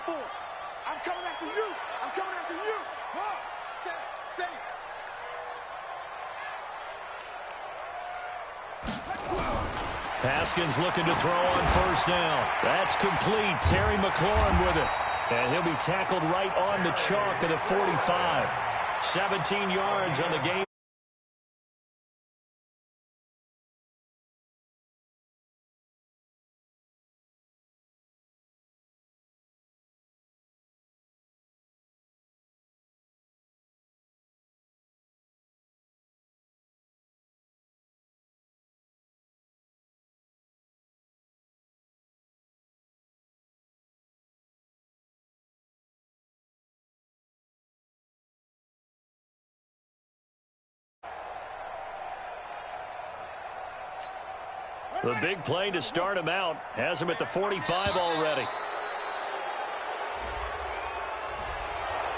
PS4. I'm coming after you. I'm coming after you. Huh? Say it. Haskins looking to throw on first down. That's complete. Terry McLaurin with it. And he'll be tackled right on the chalk of the 45. 17 yards on the game. The big play to start him out has him at the 45 already.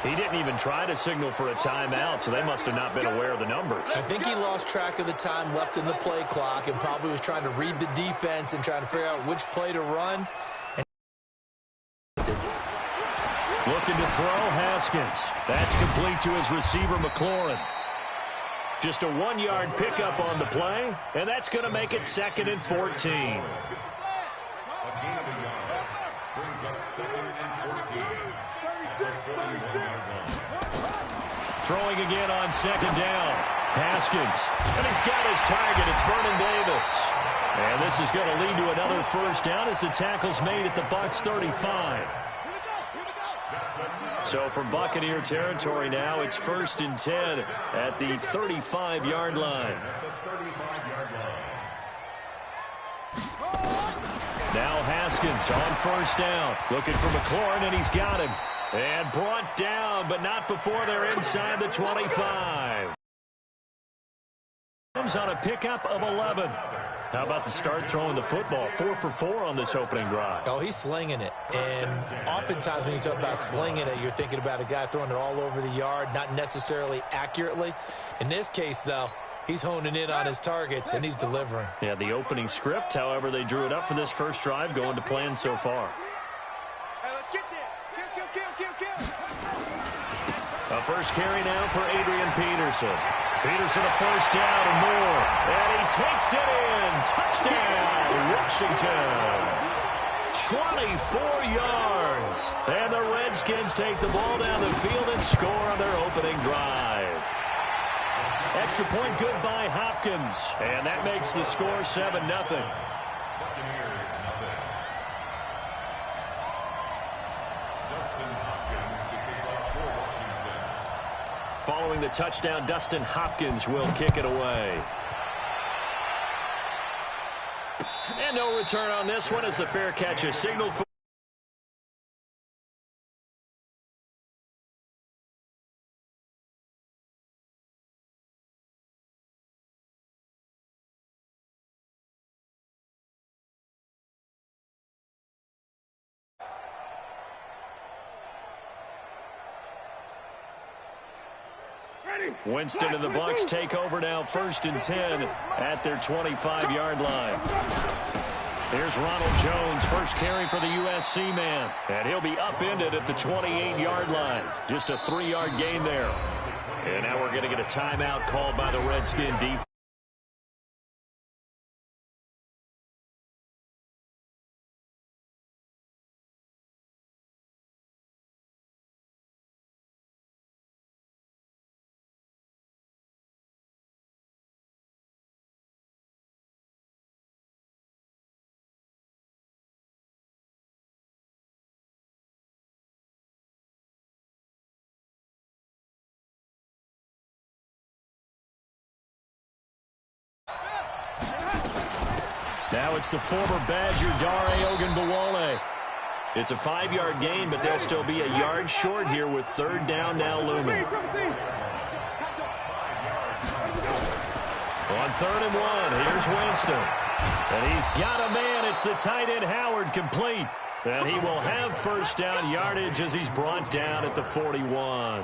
He didn't even try to signal for a timeout, so they must have not been aware of the numbers. I think he lost track of the time left in the play clock and probably was trying to read the defense and trying to figure out which play to run. Looking to throw, Haskins. That's complete to his receiver, McLaurin. Just a 1-yard pickup on the play, and that's going to make it 2nd and 14. A gain of a yard brings up 2nd and 14. Throwing again on 2nd down. Haskins, and he's got his target. It's Vernon Davis. And this is going to lead to another first down as the tackle's made at the Bucs 35. So from Buccaneer territory now, it's 1st and 10 at the 35-yard line. Now Haskins on first down. Looking for McLaurin, and he's got him. And brought down, but not before they're inside the 25. On a pickup of 11. How about the start throwing the football? 4 for 4 on this opening drive. Oh, he's slinging it. And oftentimes when you talk about slinging it, you're thinking about a guy throwing it all over the yard, not necessarily accurately. In this case, though, he's honing in on his targets, and he's delivering. Yeah, the opening script, however, they drew it up for this first drive, going to plan so far. Hey, let's get there. Kill. A first carry now for Adrian Peterson. Peterson a first down and more. And he takes it in. Touchdown, Washington. 24 yards. And the Redskins take the ball down the field and score on their opening drive. Extra point good by Hopkins. And that makes the score 7-0. Following the touchdown, Dustin Hopkins will kick it away. And no return on this one as the fair catch is signaled for. Winston and the Bucs take over now, 1st and 10 at their 25-yard line. Here's Ronald Jones, first carry for the USC man. And he'll be upended at the 28-yard line. Just a 3-yard gain there. And now we're going to get a timeout called by the Redskin defense. Now it's the former Badger, Dare Ogunbowale. It's a 5-yard gain, but they'll still be a yard short here with 3rd down now looming. On 3rd and 1, here's Winston. And he's got a man. It's the tight end Howard complete. And he will have first down yardage as he's brought down at the 41.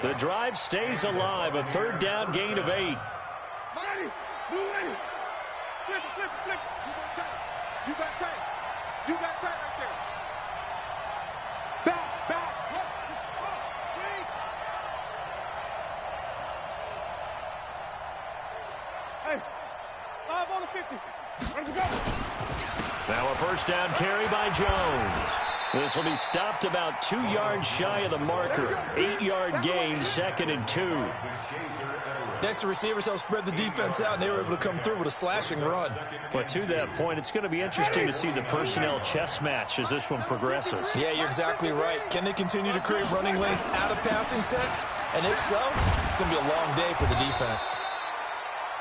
The drive stays alive. A 3rd down gain of 8. Flip. You got tight right there. First down carry by Jones. This will be stopped about 2 yards shy of the marker. 8-yard gain, 2nd and 2. Next, the receivers helped spread the defense out, and they were able to come through with a slashing run. Well, to that point, it's going to be interesting to see the personnel chess match as this one progresses. Yeah, you're exactly right. Can they continue to create running lanes out of passing sets? And if so, it's going to be a long day for the defense.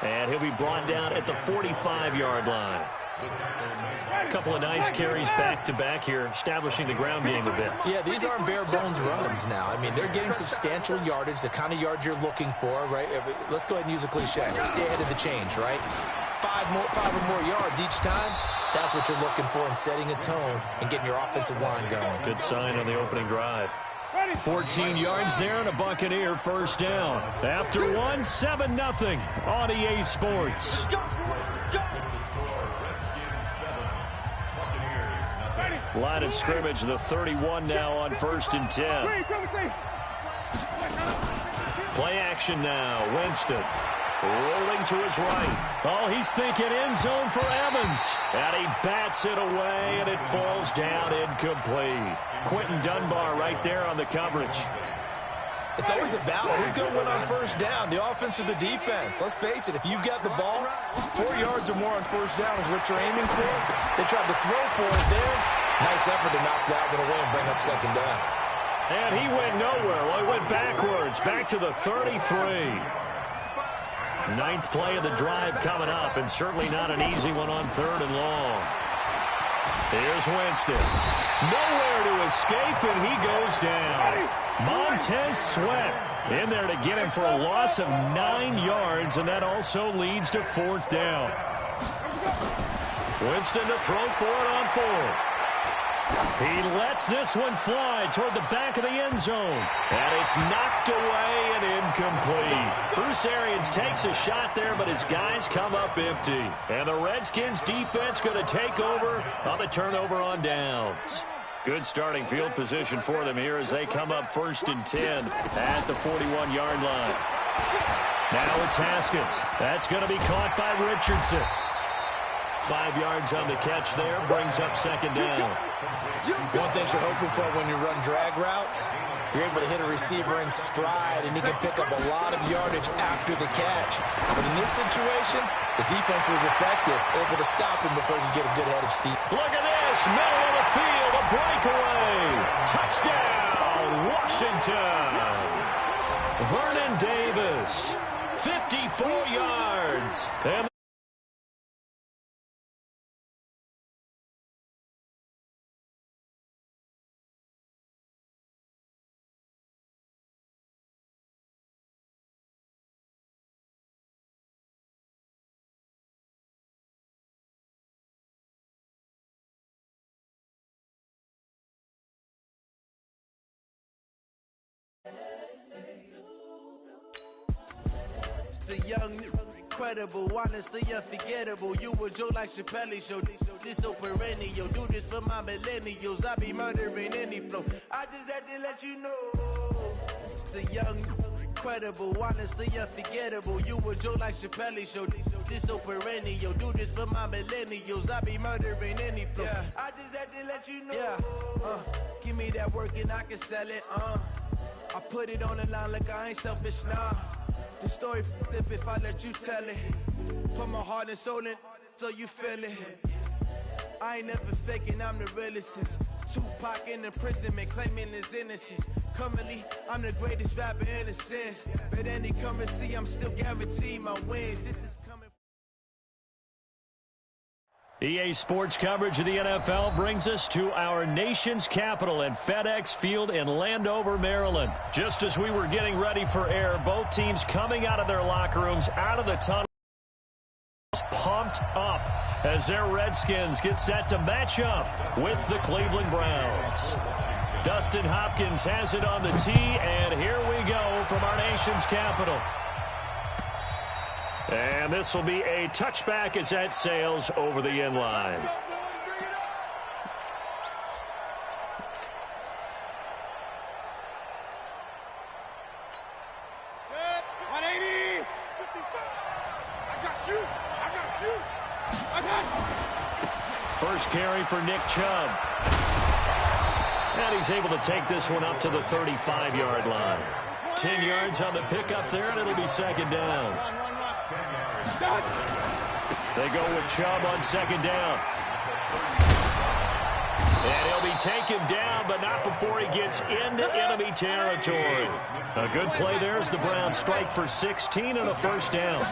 And he'll be brought down at the 45-yard line. A couple of nice carries back-to-back here, establishing the ground game a bit. Yeah, these aren't bare-bones runs now. I mean, they're getting substantial yardage, the kind of yards you're looking for, right? Let's go ahead and use a cliche. Stay ahead of the change, right? Five or more yards each time, that's what you're looking for in setting a tone and getting your offensive line going. Good sign on the opening drive. 14 yards there and a Buccaneer first down. After one, 7-0 on EA Sports. Line of scrimmage, the 31 now on 1st and 10. Play action now. Winston rolling to his right. Oh, he's thinking end zone for Evans. And he bats it away, and it falls down incomplete. Quentin Dunbar right there on the coverage. It's always a battle. Who's going to win on first down, the offense or the defense? Let's face it, if you've got the ball, 4 yards or more on first down is what you're aiming for. They tried to throw for it there. Nice effort to knock that one away and bring up 2nd down. And he went nowhere. Well, he went backwards, back to the 33. 9th play of the drive coming up, and certainly not an easy one on 3rd and long. Here's Winston. Nowhere to escape, and he goes down. Montez Sweat in there to get him for a loss of 9 yards, and that also leads to 4th down. Winston to throw for it on 4th. He lets this one fly toward the back of the end zone. And it's knocked away and incomplete. Bruce Arians takes a shot there, but his guys come up empty. And the Redskins defense going to take over on the turnover on downs. Good starting field position for them here as they come up 1st and 10 at the 41-yard line. Now it's Haskins. That's going to be caught by Richardson. 5 yards on the catch there, brings up 2nd down. One thing you're hoping for when you run drag routes, you're able to hit a receiver in stride, and he can pick up a lot of yardage after the catch. But in this situation, the defense was effective, able to stop him before he could get a good head of steam. Look at this, middle of the field, a breakaway. Touchdown, Washington. Vernon Davis, 54 yards. And the young, incredible, honestly unforgettable. You a Joe like Chappelle show. This so perennial. Do this for my millennials. I be murdering any flow. I just had to let you know. It's the young, incredible, honestly unforgettable. You a Joe like Chappelle show. This so perennial. Do this for my millennials. I be murdering any flow. Yeah. I just had to let you know. Yeah. Give me that work and I can sell it. I put it on the line like I ain't selfish, nah. The story flip if I let you tell it. Put my heart and soul in so you feel it. I ain't never faking, I'm the realest since Tupac in imprisonment, claiming his innocence. Currently, I'm the greatest rapper in a sense. But any currency, I'm still guaranteed my wins. This is coming. EA Sports coverage of the NFL brings us to our nation's capital at FedEx Field in Landover, Maryland. Just as we were getting ready for air, both teams coming out of their locker rooms, out of the tunnel, pumped up as their Redskins get set to match up with the Cleveland Browns. Dustin Hopkins has it on the tee, and here we go from our nation's capital. And this will be a touchback as that sails over the end line. Set, 180. 55. I got you. I got you. I got you. First carry for Nick Chubb. And he's able to take this one up to the 35-yard line. 10 yards on the pickup there, and it'll be second down. They go with Chubb on second down. And he'll be taken down, but not before he gets into enemy territory. A good play there as the Browns strike for 16 and a first down.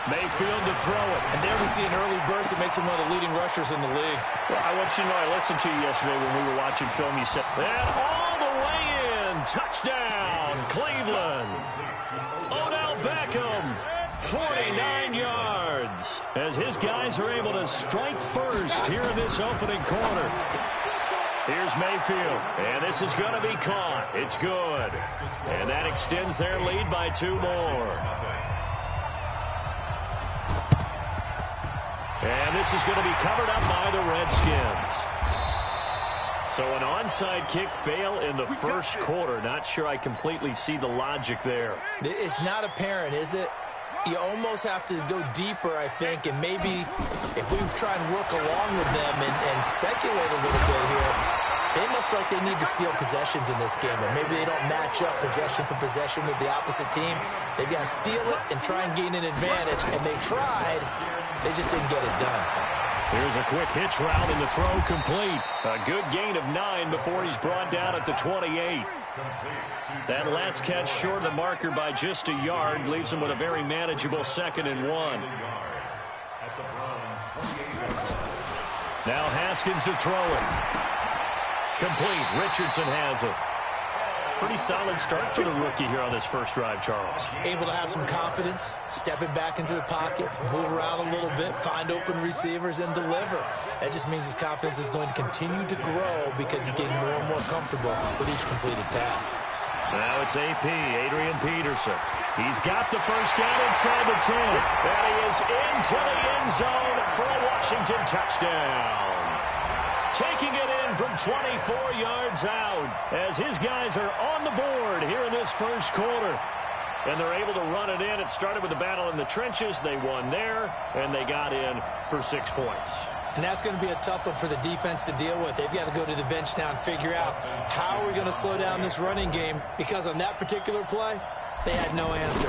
Mayfield to throw it. And there we see an early burst that makes him one of the leading rushers in the league. Well, I want you to know, I listened to you yesterday when we were watching film. You said, and all the way in. Touchdown, Cleveland. Odell Beckham, 49 yards. As his guys are able to strike first here in this opening quarter. Here's Mayfield, and this is going to be caught. It's good. And that extends their lead by 2 more. And this is going to be covered up by the Redskins. So an onside kick fail in the first quarter. Not sure I completely see the logic there. It's not apparent, is it? You almost have to go deeper, I think, and maybe if we try and work along with them and speculate a little bit here, they must feel like they need to steal possessions in this game, or maybe they don't match up possession for possession with the opposite team. They've got to steal it and try and gain an advantage, and they tried. They just didn't get it done. Here's a quick hitch route and the throw complete. A good gain of 9 before he's brought down at the 28. That last catch short of the marker by just a yard leaves him with a very manageable 2nd and 1. Now Haskins to throw it. Complete. Richardson has it. Pretty solid start for the rookie here on this first drive, Charles. Able to have some confidence, stepping back into the pocket, move around a little bit, find open receivers, and deliver. That just means his confidence is going to continue to grow because he's getting more and more comfortable with each completed pass. Now it's AP, Adrian Peterson. He's got the first down inside the 10. And he is into the end zone for a Washington touchdown. Taking it in from 24 yards out as his guys are on the board here in this first quarter. And they're able to run it in. It started with a battle in the trenches. They won there, and they got in for 6 points. And that's going to be a tough one for the defense to deal with. They've got to go to the bench now and figure out how are we going to slow down this running game, because on that particular play, they had no answer.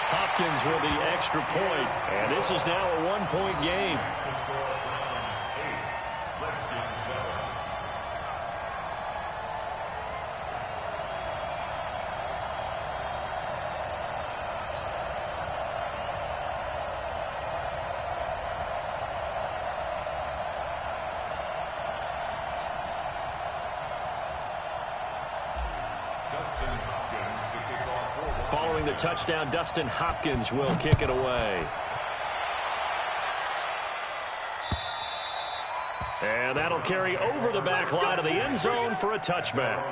Hopkins with the extra point, and this is now a 1-point game. Following the touchdown, Dustin Hopkins will kick it away. And that'll carry over the back line of the end zone for a touchback.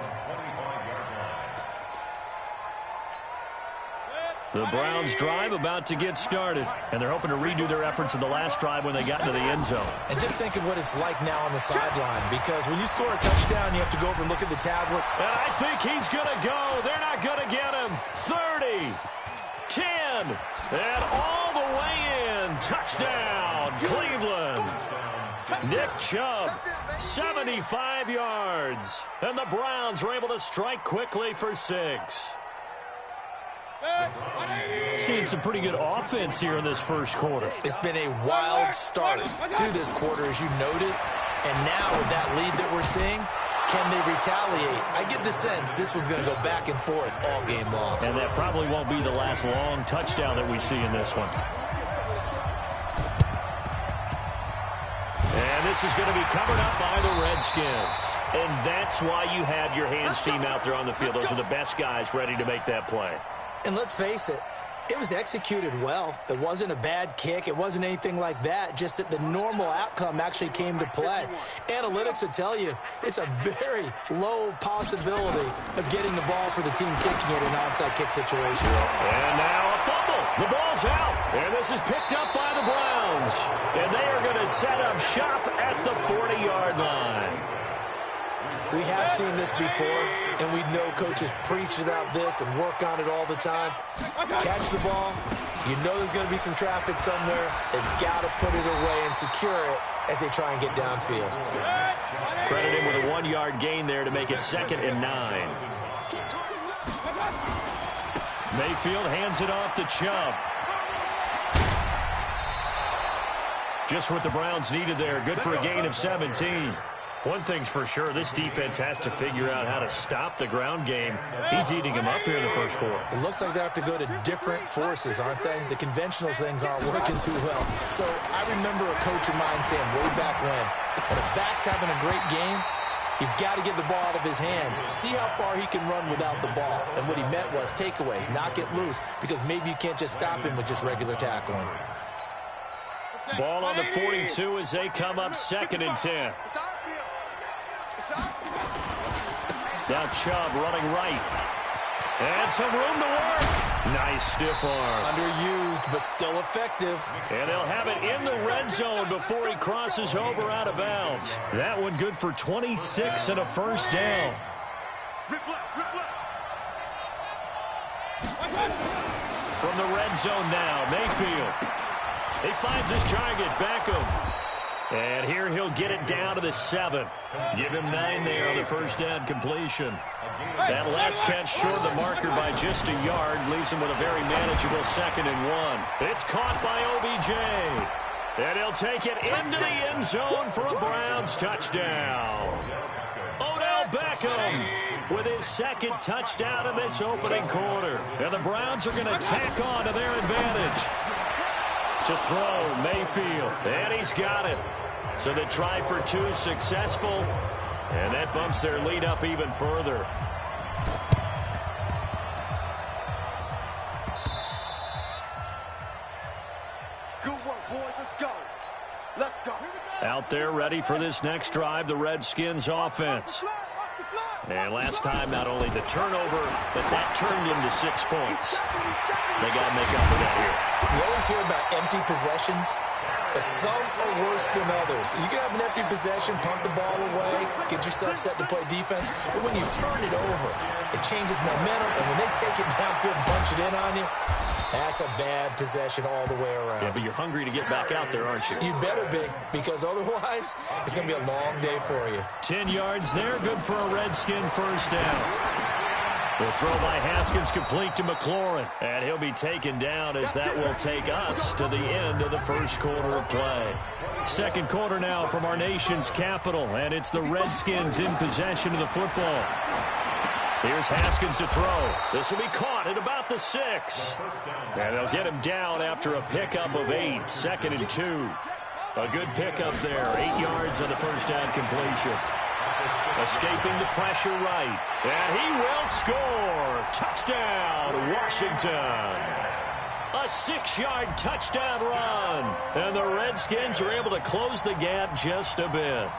The Browns drive about to get started, and they're hoping to redo their efforts in the last drive when they got into the end zone. And just think of what it's like now on the sideline, because when you score a touchdown, you have to go over and look at the tablet. And I think he's going to go. They're not going to get him. 30, 10, and all the way in. Touchdown, Cleveland. Nick Chubb, 75 yards. And the Browns were able to strike quickly for 6. Seeing some pretty good offense here in this first quarter. It's been a wild start to this quarter, as you noted. And now with that lead that we're seeing, can they retaliate? I get the sense this one's going to go back and forth all game long. And that probably won't be the last long touchdown that we see in this one. And this is going to be covered up by the Redskins. And that's why you have your hands team out there on the field. Those are the best guys ready to make that play. And let's face it, it was executed well. It wasn't a bad kick. It wasn't anything like that, just that the normal outcome actually came to play. Analytics will tell you it's a very low possibility of getting the ball for the team kicking it in an onside kick situation. And now a fumble. The ball's out. And this is picked up by the Browns. And they are going to set up shop at the 40-yard line. We have seen this before, and we know coaches preach about this and work on it all the time. Catch the ball, You know there's going to be some traffic somewhere. They've got to put it away and secure it as they try and get downfield. Credit him with a 1-yard gain there to make it 2nd and 9. Mayfield hands it off to Chubb. Just what the Browns needed there. Good for a gain of 17. One thing's for sure, this defense has to figure out how to stop the ground game. He's eating them up here in the first quarter. It looks like they have to go to different forces, aren't they? The conventional things aren't working too well. So I remember a coach of mine saying way back when a back's having a great game, you've got to get the ball out of his hands. See how far he can run without the ball. And what he meant was takeaways, knock it loose, because maybe you can't just stop him with just regular tackling. Ball on the 42 as they come up 2nd and 10. Now Chubb running right. And some room to work. Nice stiff arm. Underused, but still effective. And they'll have it in the red zone before he crosses over out of bounds. That one good for 26 and a first down. From the red zone now, Mayfield. He finds his target, Beckham. And here he'll get it down to the 7. Give him 9 there on the first down completion. That last catch short of the marker by just a yard leaves him with a very manageable 2nd and 1. It's caught by OBJ. And he'll take it into the end zone for a Browns touchdown. Odell Beckham with his 2nd touchdown in this opening quarter. And the Browns are going to tack on to their advantage. To throw, Mayfield, and he's got it. So the try for 2 successful, and that bumps their lead up even further. Good work, boys. Let's go. Let's go. Out there ready for this next drive, the Redskins offense. And last time, not only the turnover, but that turned into 6 points. They got to make up for that here. You always hear about empty possessions, but some are worse than others. You can have an empty possession, punt the ball away, get yourself set to play defense, but when you turn it over, it changes momentum, and when they take it downfield and punch it in on you, that's a bad possession all the way around. Yeah, but you're hungry to get back out there, aren't you? You better be, because otherwise, it's going to be a long day for you. 10 yards there, good for a Redskin first down. The throw by Haskins complete to McLaurin, and he'll be taken down as that will take us to the end of the first quarter of play. Second quarter now from our nation's capital, and it's the Redskins in possession of the football. Here's Haskins to throw. This will be caught at about the 6. And they'll get him down after a pickup of 8. 2nd and 2. A good pickup there. 8 yards on the first down completion. Escaping the pressure right. And he will score. Touchdown, Washington. A 6-yard touchdown run. And the Redskins are able to close the gap just a bit.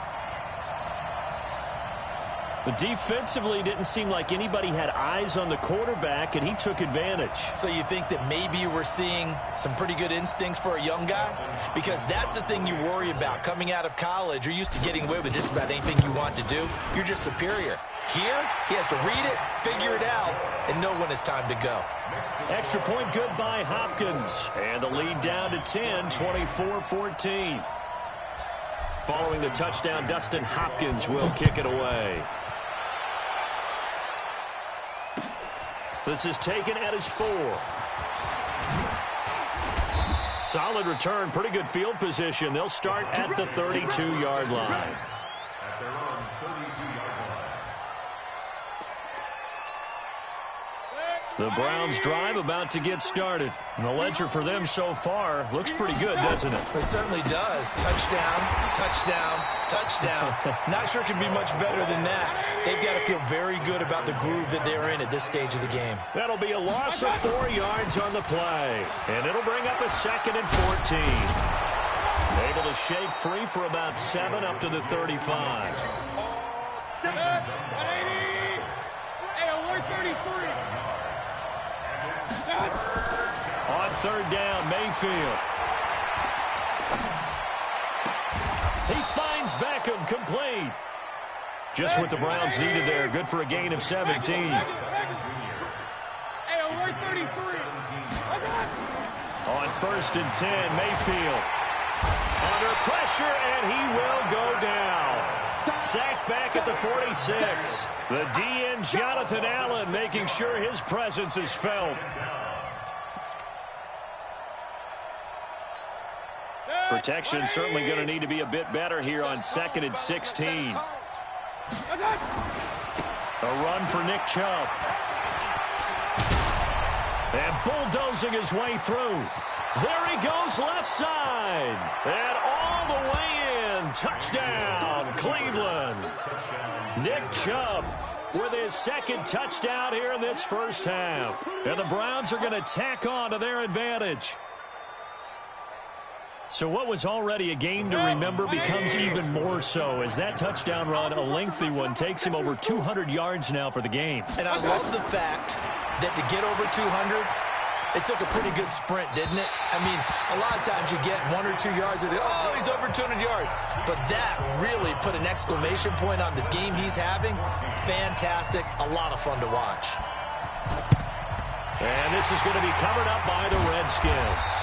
But defensively, it didn't seem like anybody had eyes on the quarterback, and he took advantage. So you think that maybe we're seeing some pretty good instincts for a young guy? Because that's the thing you worry about. Coming out of college, you're used to getting away with just about anything you want to do. You're just superior. Here, he has to read it, figure it out, and know when it's time to go. Extra point good by Hopkins. And the lead down to 10, 24-14. Following the touchdown, Dustin Hopkins will kick it away. This is taken at his 4. Solid return, pretty good field position. They'll start at the 32-yard line. The Browns drive about to get started. And the ledger for them so far looks pretty good, doesn't it? It certainly does. Touchdown, touchdown, touchdown. Not sure it can be much better than that. They've got to feel very good about the groove that they're in at this stage of the game. That'll be a loss of 4 yards on the play. And it'll bring up a 2nd and 14. Able to shake free for about 7 up to the 35. Hey, alert 33. On third down, Mayfield. He finds Beckham complete. Just what the Browns needed there. Good for a gain of 17. Hey, alert 33. On 1st and 10, Mayfield. Under pressure, and he will go down. Sacked back at the 46. The DN, Jonathan Allen, making sure his presence is felt. Protection certainly going to need to be a bit better here on 2nd and 16. A run for Nick Chubb. And bulldozing his way through. There he goes, left side. And all the way in. Touchdown, Cleveland. Nick Chubb with his 2nd touchdown here in this first half. And the Browns are going to tack on to their advantage. So what was already a game to remember becomes even more so as that touchdown run, a lengthy one, takes him over 200 yards now for the game. And I love the fact that to get over 200, it took a pretty good sprint, didn't it? I mean, a lot of times you get 1 or 2 yards and, oh, he's over 200 yards. But that really put an exclamation point on the game he's having. Fantastic. A lot of fun to watch. And this is going to be covered up by the Redskins.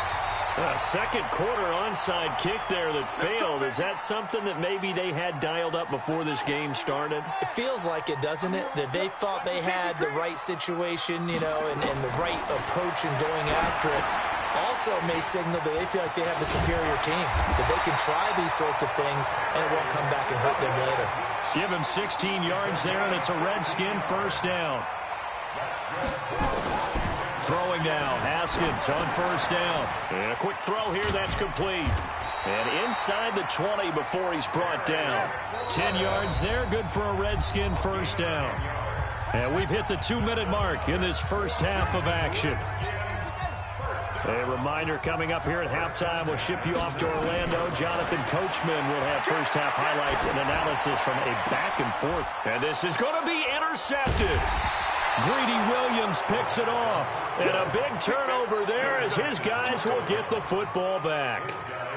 A second quarter onside kick there that failed. Is that something that maybe they had dialed up before this game started? It feels like it, doesn't it? That they thought they had the right situation, you know, and the right approach in going after it. Also may signal that they feel like they have the superior team, that they can try these sorts of things and it won't come back and hurt them later. Give him 16 yards there, and it's a Redskin first down. Throwing now, Haskins on first down. And a quick throw here, that's complete. And inside the 20 before he's brought down. 10 yards there, good for a Redskin first down. And we've hit the 2-minute mark in this first half of action. A reminder coming up here at halftime, we'll ship you off to Orlando. Jonathan Coachman will have first half highlights and analysis from a back and forth. And this is going to be intercepted. Greedy Williams picks it off. And a big turnover there as his guys will get the football back.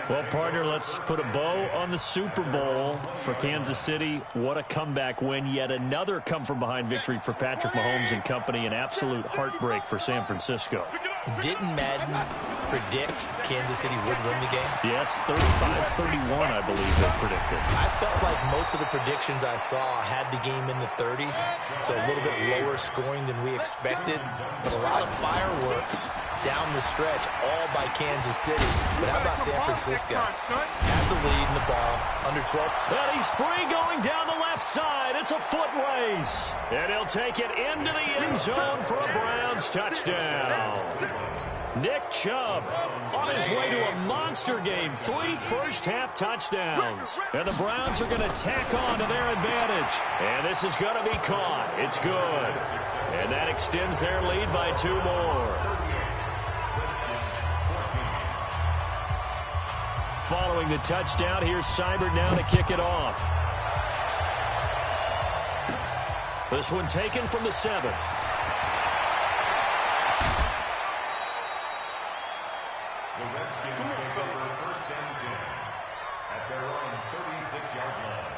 Well, partner, let's put a bow on the Super Bowl for Kansas City. What a comeback win. Yet another come-from-behind victory for Patrick Mahomes and company. An absolute heartbreak for San Francisco. Didn't Madden predict Kansas City would win the game? Yes, 35-31, I believe they predicted. I felt like most of the predictions I saw had the game in the 30s, so a little bit lower scoring than we expected, but a lot of fireworks down the stretch, all by Kansas City. But how about San Francisco? Have the lead in the ball, under 12. But he's free going down the left side. It's a foot race. And he'll take it into the end zone for a Browns touchdown. Nick Chubb on his way to a monster game. 3 first-half touchdowns. And the Browns are going to tack on to their advantage. And this is going to be caught. It's good. And that extends their lead by 2 more. Following the touchdown, here's Seibert now to kick it off. This one taken from the 7. The Redskins take over first and 10 at their own 36-yard line.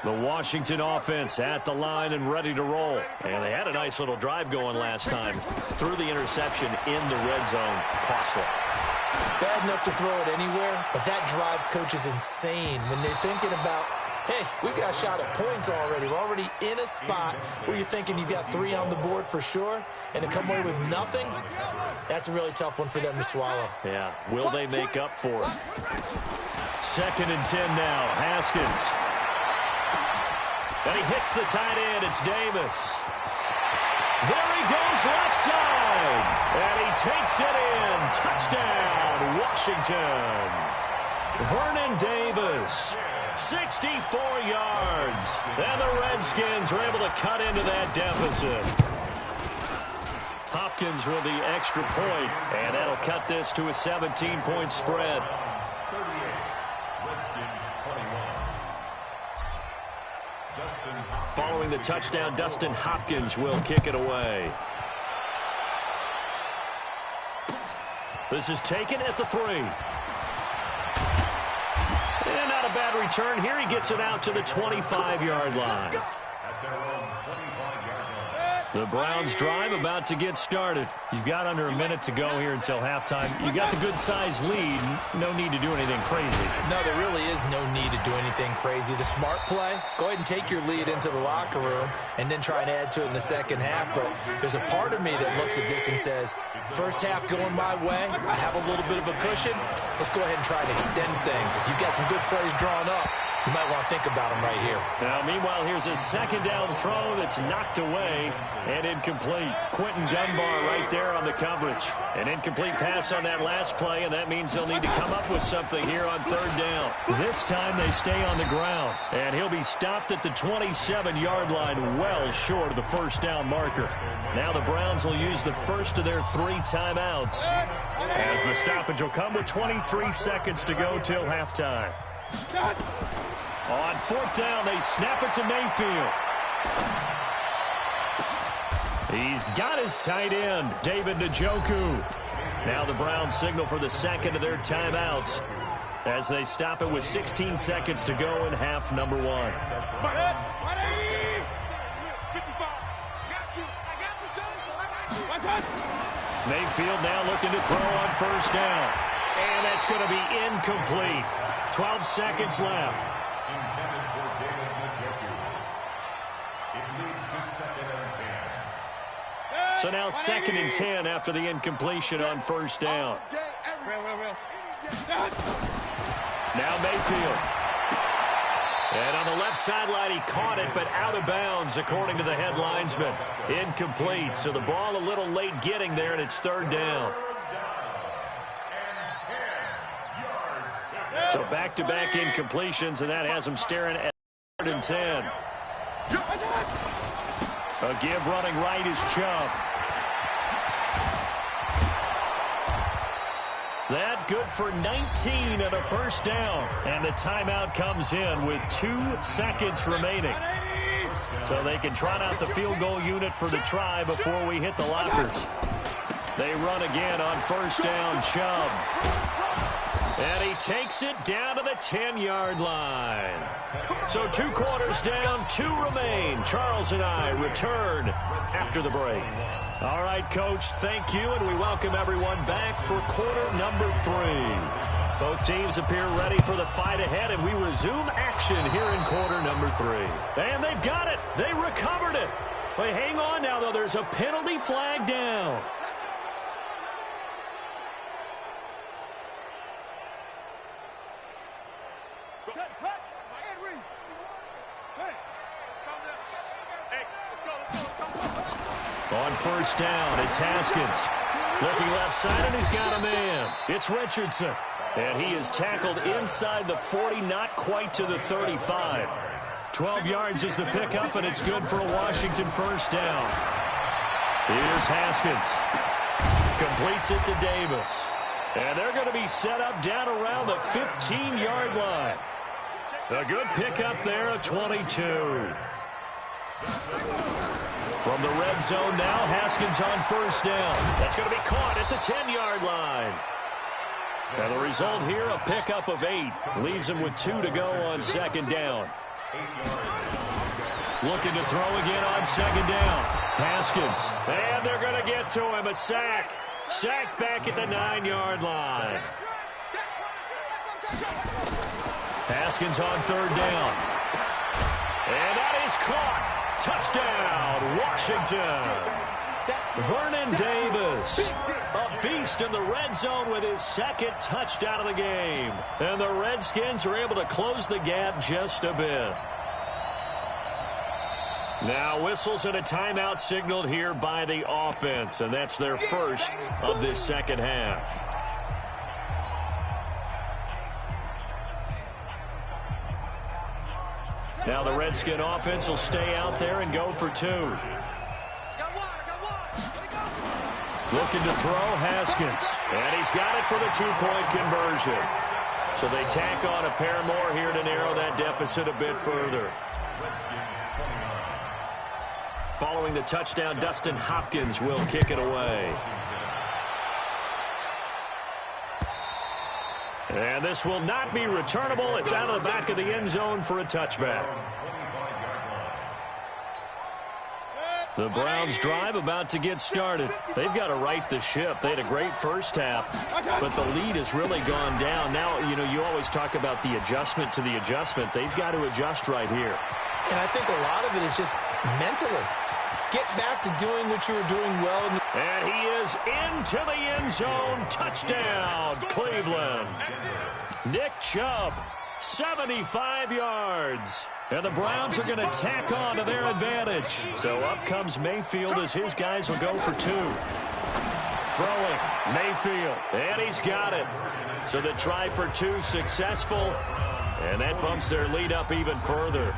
The Washington offense at the line and ready to roll. And they had a nice little drive going last time. Threw the interception in the red zone. Costly. Bad enough to throw it anywhere, but that drives coaches insane when they're thinking about, hey, we got a shot at points already. We're already in a spot where you're thinking you've got 3 on the board for sure, and to come away with nothing, that's a really tough one for them to swallow. Yeah, will they make up for it? 2nd and 10 now, Haskins. And he hits the tight end. It's Davis. There he goes left side. And he takes it in. Touchdown, Washington. Vernon Davis, 64 yards. And the Redskins are able to cut into that deficit. Hopkins with the extra point, and that'll cut this to a 17-point spread. Following the touchdown, Dustin Hopkins will kick it away. This is taken at the 3. And not a bad return here. He gets it out to the 25-yard line. At their own 25-yard The Browns drive about to get started. You've got under a minute to go here until halftime. You got the good-sized lead. No need to do anything crazy. No, there really is no need to do anything crazy. The smart play, go ahead and take your lead into the locker room and then try and add to it in the second half. But there's a part of me that looks at this and says, first half going my way, I have a little bit of a cushion. Let's go ahead and try and extend things. If you've got some good plays drawn up, you might want to think about them right here. Now, meanwhile, here's a second down throw that's knocked away and incomplete. Quentin Dunbar right there on the coverage. An incomplete pass on that last play, and that means they'll need to come up with something here on third down. This time they stay on the ground, and he'll be stopped at the 27-yard line, well short of the first down marker. Now the Browns will use the first of their 3 timeouts, as the stoppage will come with 23 seconds to go till halftime. On fourth down, they snap it to Mayfield. He's got his tight end, David Njoku. Now the Browns signal for the second of their timeouts as they stop it with 16 seconds to go in half number 1. Mayfield now looking to throw on first down. And that's going to be incomplete. 12 seconds left. Intended for David Njoku. It leads to 2nd and 10. So now 2nd and 10 after the incompletion on first down. Now Mayfield. And on the left sideline, he caught it, but out of bounds, according to the head linesman. Incomplete, so the ball a little late getting there, and it's third down. So back-to-back incompletions, and that has him staring at 3rd and 10. A give running right is Chubb. That good for 19 and a first down. And the timeout comes in with 2 seconds remaining. So they can trot out the field goal unit for the try before we hit the lockers. They run again on first down, Chubb. And he takes it down to the 10-yard line. So 2 quarters down, 2 remain. Charles and I return after the break. All right, Coach, thank you, and we welcome everyone back for quarter number 3. Both teams appear ready for the fight ahead, and we resume action here in quarter number 3. And they've got it. They recovered it. But hang on now, though. There's a penalty flag down. On first down, it's Haskins. Looking left side, and he's got a man. It's Richardson. And he is tackled inside the 40, not quite to the 35. 12 yards is the pickup, and it's good for a Washington first down. Here's Haskins. Completes it to Davis. And they're going to be set up down around the 15-yard line. A good pickup there at 22. From the red zone now, Haskins on first down. That's going to be caught at the 10-yard line. And the result here, a pickup of 8. Leaves him with 2 to go on second down. Looking to throw again on second down. Haskins. And they're going to get to him. A sack. Sacked back at the 9-yard line. Haskins on third down. And that is caught. Touchdown, Washington. Vernon Davis, a beast in the red zone with his 2nd touchdown of the game. And the Redskins are able to close the gap just a bit. Now whistles and a timeout signaled here by the offense, and that's their first of this second half. Now the Redskin offense will stay out there and go for 2. Looking to throw, Haskins. And he's got it for the 2-point conversion. So they tack on a pair more here to narrow that deficit a bit further. Following the touchdown, Dustin Hopkins will kick it away. And this will not be returnable. It's out of the back of the end zone for a touchback. The Browns drive about to get started. They've got to right the ship. They had a great first half, but the lead has really gone down. Now, you always talk about the adjustment to the adjustment. They've got to adjust right here. And I think a lot of it is just mentally. Get back to doing what you were doing well. And he is into the end zone. Touchdown, Cleveland. Nick Chubb, 75 yards. And the Browns are going to tack on to their advantage. So up comes Mayfield as his guys will go for two. Throwing, Mayfield, and he's got it. So the try for two successful, and that bumps their lead up even further.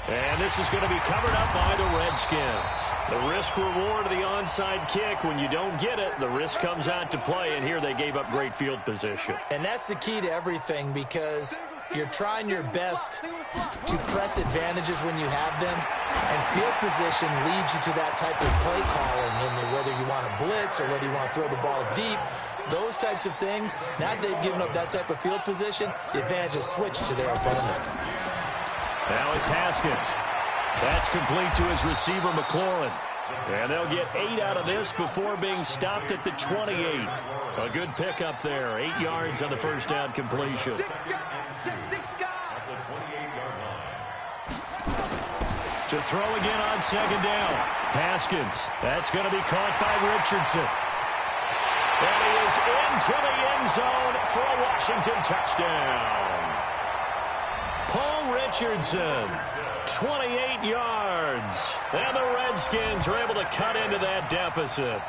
And this is going to be covered up by the Redskins. The risk-reward of the onside kick. When you don't get it, the risk comes out to play, and here they gave up great field position. And that's the key to everything, because you're trying your best to press advantages when you have them, and field position leads you to that type of play calling, and whether you want to blitz or whether you want to throw the ball deep, those types of things. Now that they've given up that type of field position, the advantage is switched to their opponent. Now it's Haskins. That's complete to his receiver, McLaurin. And they'll get 8 out of this before being stopped at the 28. A good pickup there. 8 yards on the first down completion. To throw again on second down. Haskins. That's going to be caught by Richardson. And he is into the end zone for a Washington touchdown. Paul Richardson, 28 yards. And the Redskins are able to cut into that deficit.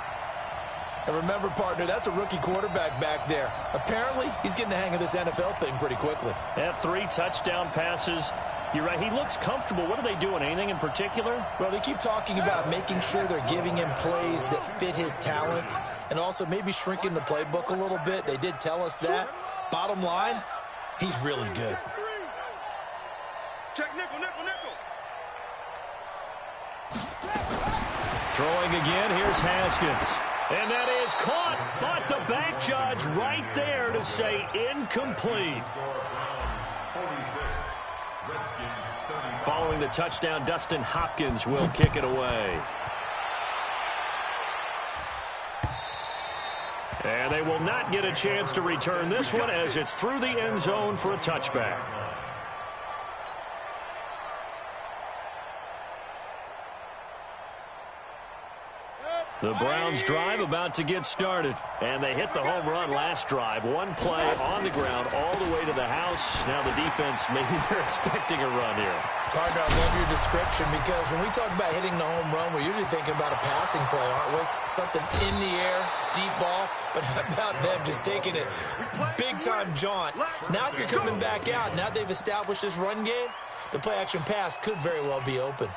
And remember, partner, that's a rookie quarterback back there. Apparently, he's getting the hang of this NFL thing pretty quickly. That 3 touchdown passes. You're right. He looks comfortable. What are they doing? Anything in particular? Well, they keep talking about making sure they're giving him plays that fit his talents and also maybe shrinking the playbook a little bit. They did tell us that. Bottom line, he's really good. Check nickel, nickel, nickel. Throwing again, here's Haskins. And that is caught, but the back judge right there to say incomplete. Following the touchdown, Dustin Hopkins will kick it away. And they will not get a chance to return this one as it's through the end zone for a touchback. The Browns drive about to get started, and they hit the home run last drive. One play on the ground all the way to the house. Now the defense, maybe they're expecting a run here. Partner, I love your description, because when we talk about hitting the home run, we're usually thinking about a passing play, aren't we? Something in the air, deep ball, but how about them just taking it big-time jaunt? Now if you're coming back out, now they've established this run game, the play-action pass could very well be open.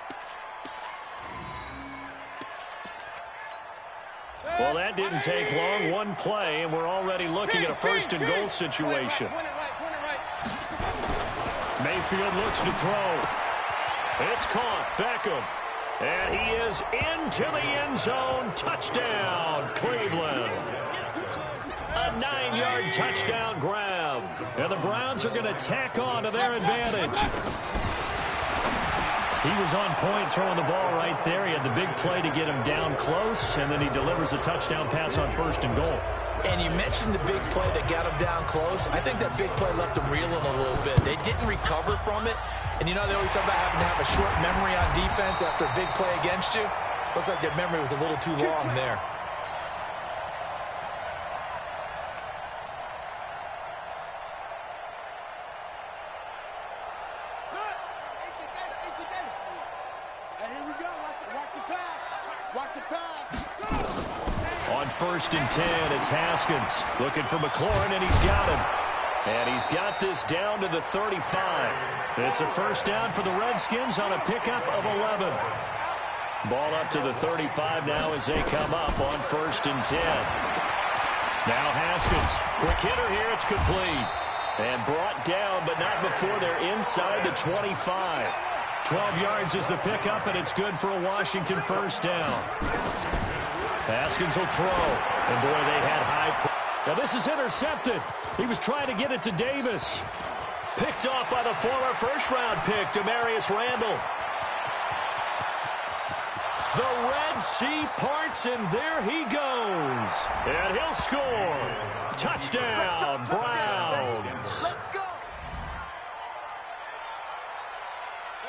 Well, that didn't take long. One play, and we're already looking at a first-and-goal situation. Mayfield looks to throw. It's caught. Beckham. And he is into the end zone. Touchdown, Cleveland. A 9-yard touchdown grab. And the Browns are going to tack on to their advantage. He was on point throwing the ball right there. He had the big play to get him down close, and then he delivers a touchdown pass on first and goal. And you mentioned the big play that got him down close. I think that big play left him reeling a little bit. They didn't recover from it. And, they always talk about having to have a short memory on defense after a big play against you. Looks like their memory was a little too long there. On first and 10, it's Haskins looking for McLaurin, and he's got him. And he's got this down to the 35. It's a first down for the Redskins on a pickup of 11. Ball up to the 35 now as they come up on first and 10. Now Haskins, quick hitter here, it's complete. And brought down, but not before they're inside the 25. 12 yards is the pickup, and it's good for a Washington first down. Haskins will throw. And, boy, they had high. Now, this is intercepted. He was trying to get it to Davis. Picked off by the former first-round pick, Demarius Randall. The Red Sea parts, and there he goes. And he'll score. Touchdown, Browns. Let's go.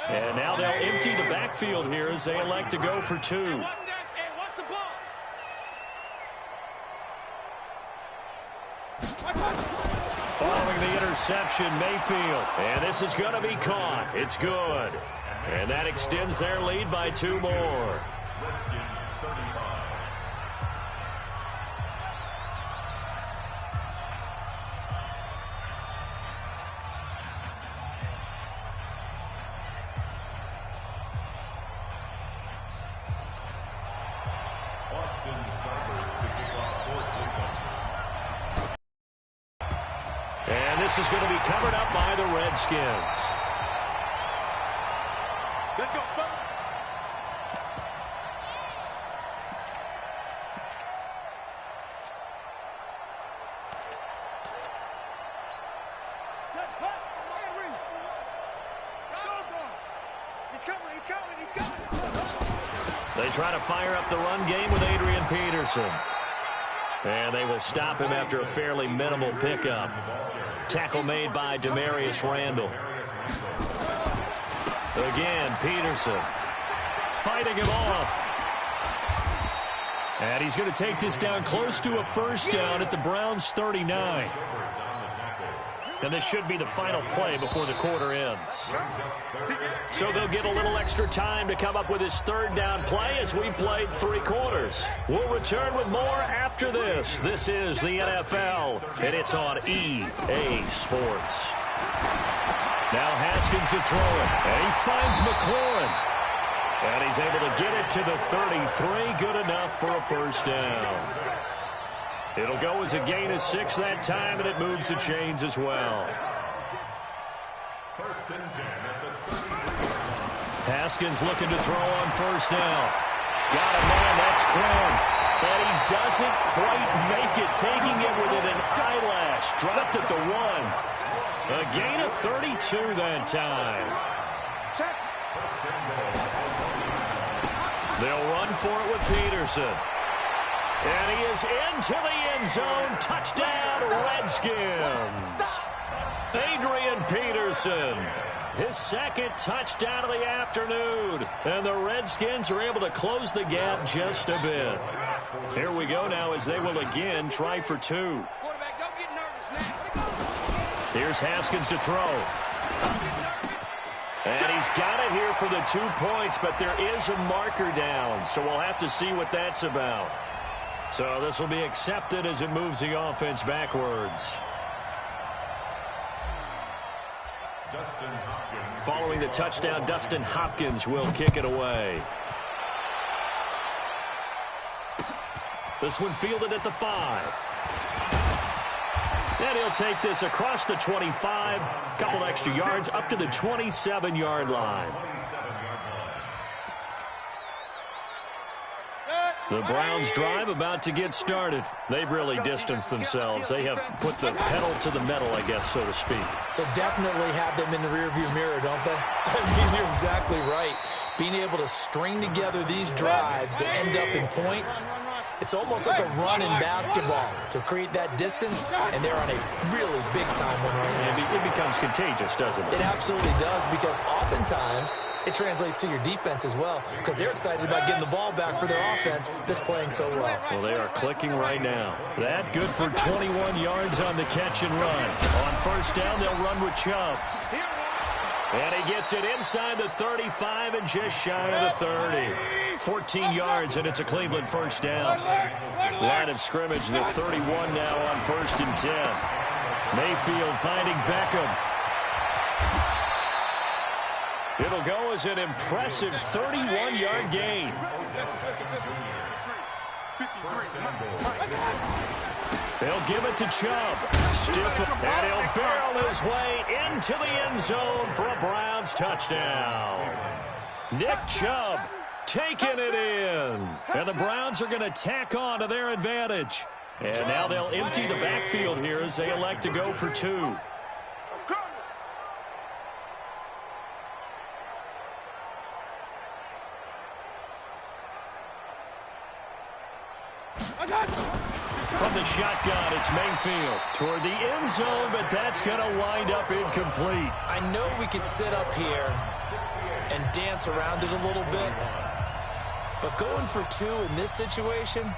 And now they'll empty the backfield here as they elect to go for two. Following the interception, Mayfield. And this is going to be caught. It's good. And that extends their lead by 2 more. Redskins 35. Austin Cyber to kick off for Cleveland. And this is going to be covered up by the Redskins. Let's go, folks. Set, cut. Henry. Go. He's coming. They try to fire up the run game with Adrian Peterson. And they will stop him after a fairly minimal pickup. Tackle made by Demarius Randall. Again, Peterson fighting him off. And he's going to take this down close to a first down at the Browns' 39. And this should be the final play before the quarter ends. So they'll get a little extra time to come up with his third down play as we've played 3 quarters. We'll return with more after this. This is the NFL, and it's on EA Sports. Now Haskins to throw it, and he finds McLaurin. And he's able to get it to the 33, good enough for a first down. It'll go as a gain of 6 that time, and it moves the chains as well. First and 10 at the 33. Haskins looking to throw on first down. Got a man, that's Quinn. And he doesn't quite make it, taking it within an eyelash. Dropped at the 1. A gain of 32 that time. They'll run for it with Peterson. And he is into the end zone. Touchdown, Redskins. Adrian Peterson, his second touchdown of the afternoon. And the Redskins are able to close the gap just a bit. Here we go now as they will again try for 2. Here's Haskins to throw. And he's got it here for the 2 points, but there is a marker down, so we'll have to see what that's about. So this will be accepted as it moves the offense backwards. Following the touchdown, Dustin Hopkins will kick it away. This one fielded at the 5. And he'll take this across the 25, a couple extra yards up to the 27-yard line. The Browns drive about to get started. They've really distanced themselves. They have put the pedal to the metal, I guess, so to speak. So definitely have them in the rearview mirror, don't they? I mean, you're exactly right. Being able to string together these drives that end up in points, it's almost like a run in basketball to create that distance, and they're on a really big-time one right now. It becomes contagious, doesn't it? It absolutely does, because oftentimes it translates to your defense as well, because they're excited about getting the ball back for their offense that's playing so well. Well, they are clicking right now. That good for 21 yards on the catch and run. On first down, they'll run with Chubb. And he gets it inside the 35 and just shy of the 30. 14 yards, and it's a Cleveland first down. Line of scrimmage, the 31 now on first and 10. Mayfield finding Beckham. It'll go as an impressive 31-yard gain. They'll give it to Chubb. Stiff, and he'll barrel his way into the end zone for a Browns touchdown. Nick Chubb taken it in. And the Browns are going to tack on to their advantage. And now they'll empty the backfield here as they elect to go for 2. From the shotgun, it's Mayfield toward the end zone, but that's going to wind up incomplete. I know we could sit up here and dance around it a little bit, but going for 2 in this situation,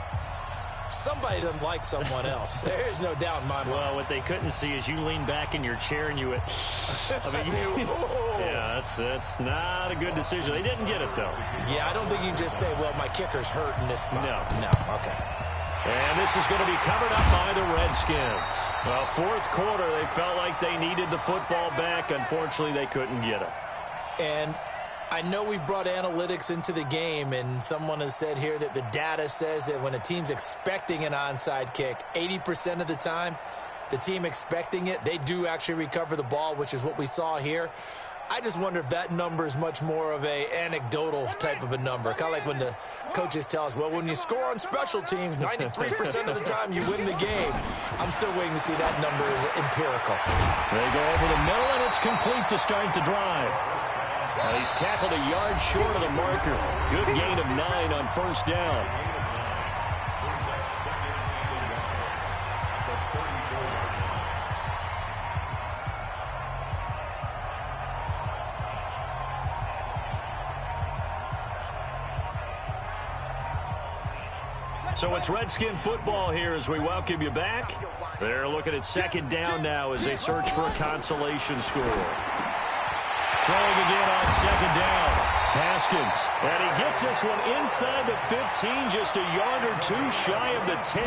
somebody doesn't like someone else. There's no doubt in my mind. Well, what they couldn't see is you lean back in your chair and you went, yeah, that's not a good decision. They didn't get it, though. Yeah, I don't think you can just say, well, my kicker's hurt in this spot. No, okay. And this is going to be covered up by the Redskins. Well, fourth quarter, they felt like they needed the football back. Unfortunately, they couldn't get it. And I know we brought analytics into the game, and someone has said here that the data says that when a team's expecting an onside kick, 80% of the time, the team expecting it, they do actually recover the ball, which is what we saw here. I just wonder if that number is much more of a anecdotal type of a number. Kind of like when the coaches tell us, well, when you score on special teams, 93% of the time you win the game. I'm still waiting to see that number is empirical. They go over the middle, and it's complete to start the drive. He's tackled a yard short of the marker. Good gain of 9 on first down. So it's Redskin football here as we welcome you back. They're looking at second down now as they search for a consolation score. Throwing again on second down. Haskins. And he gets this one inside the 15, just a yard or 2 shy of the 10.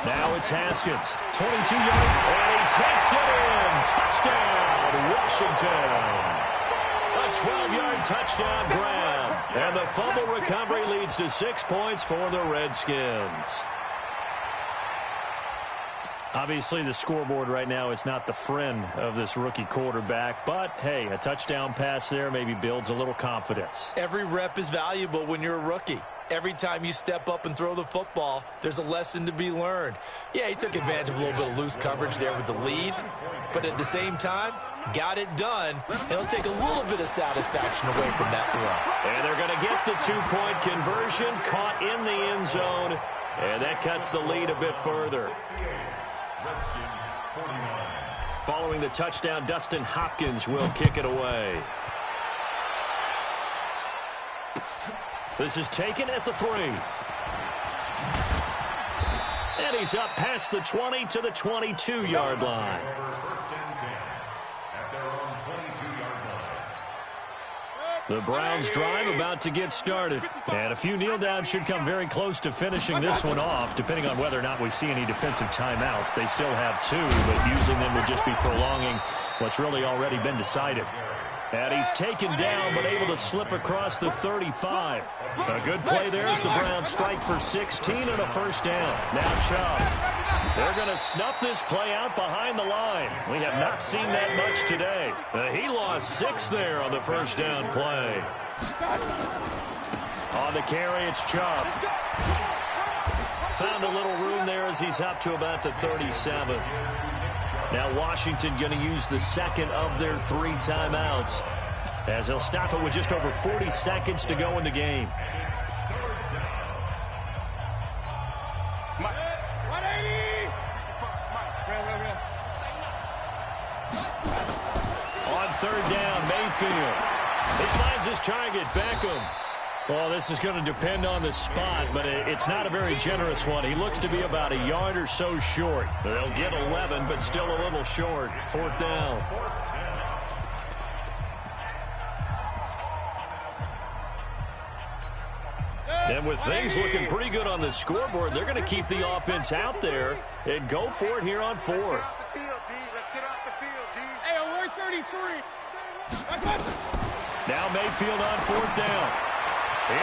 Now it's Haskins. 22-yard. And he takes it in. Touchdown, Washington. A 12-yard touchdown grab. And the fumble recovery leads to 6 points for the Redskins. Obviously, the scoreboard right now is not the friend of this rookie quarterback. But, hey, a touchdown pass there maybe builds a little confidence. Every rep is valuable when you're a rookie. Every time you step up and throw the football, there's a lesson to be learned. Yeah, he took advantage of a little bit of loose coverage there with the lead. But at the same time, got it done. It'll take a little bit of satisfaction away from that throw. And they're going to get the 2-point conversion, caught in the end zone. And that cuts the lead a bit further. Following the touchdown, Dustin Hopkins will kick it away. This is taken at the 3. And he's up past the 20 to the 22-yard line. The Browns drive about to get started. And a few kneel downs should come very close to finishing this one off, depending on whether or not we see any defensive timeouts. They still have 2, but using them would just be prolonging what's really already been decided. And he's taken down, but able to slip across the 35. A good play there as the Browns strike for 16 and a first down. Now Chubb. They're going to snuff this play out behind the line. We have not seen that much today. He lost 6 there on the first down play. On the carry, it's Chubb. Found a little room there as he's up to about the 37. Now Washington going to use the second of their 3 timeouts as they'll stop it with just over 40 seconds to go in the game. On third down, Mayfield. He finds his target, Beckham. Well, this is going to depend on the spot, but it's not a very generous one. He looks to be about a yard or so short. They'll get 11, but still a little short. Fourth down. And with things looking pretty good on the scoreboard, they're going to keep the offense out there and go for it here on 4th. Let's get off the field, D. Hey, we're 33. Now Mayfield on 4th down.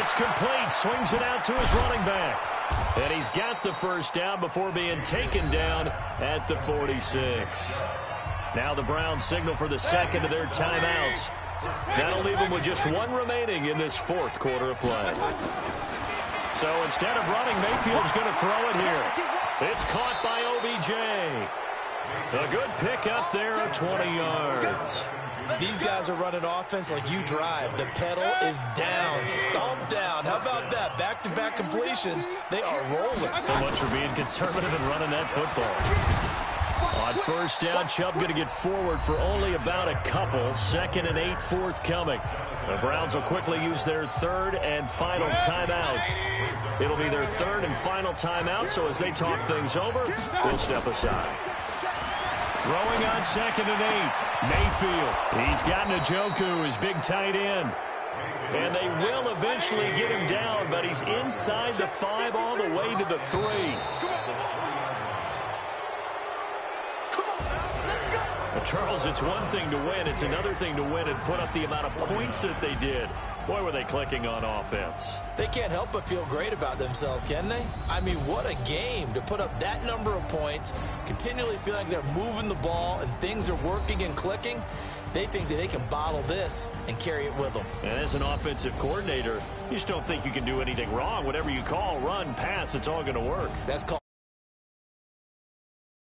It's complete. Swings it out to his running back. And he's got the first down before being taken down at the 46. Now the Browns signal for the second of their timeouts. That'll leave them with just one remaining in this fourth quarter of play. So instead of running, Mayfield's going to throw it here. It's caught by OBJ. A good pickup there of 20 yards. These guys are running offense like you drive. The pedal is down, stomped down. How about that? Back-to-back completions. They are rolling. So much for being conservative and running that football. On first down, Chubb going to get forward for only about a couple. 2nd and 8 forthcoming. The Browns will quickly use their third and final timeout. It'll be their third and final timeout, so as they talk things over, we'll step aside. Throwing on 2nd and 8. Mayfield. He's got Njoku, his big tight end. And they will eventually get him down, but he's inside the 5 all the way to the 3. Well, Charles, it's one thing to win. It's another thing to win and put up the amount of points that they did. Boy, were they clicking on offense. They can't help but feel great about themselves, can they? I mean, what a game to put up that number of points, continually feeling like they're moving the ball and things are working and clicking. They think that they can bottle this and carry it with them. And as an offensive coordinator, you just don't think you can do anything wrong. Whatever you call, run, pass, it's all going to work. That's called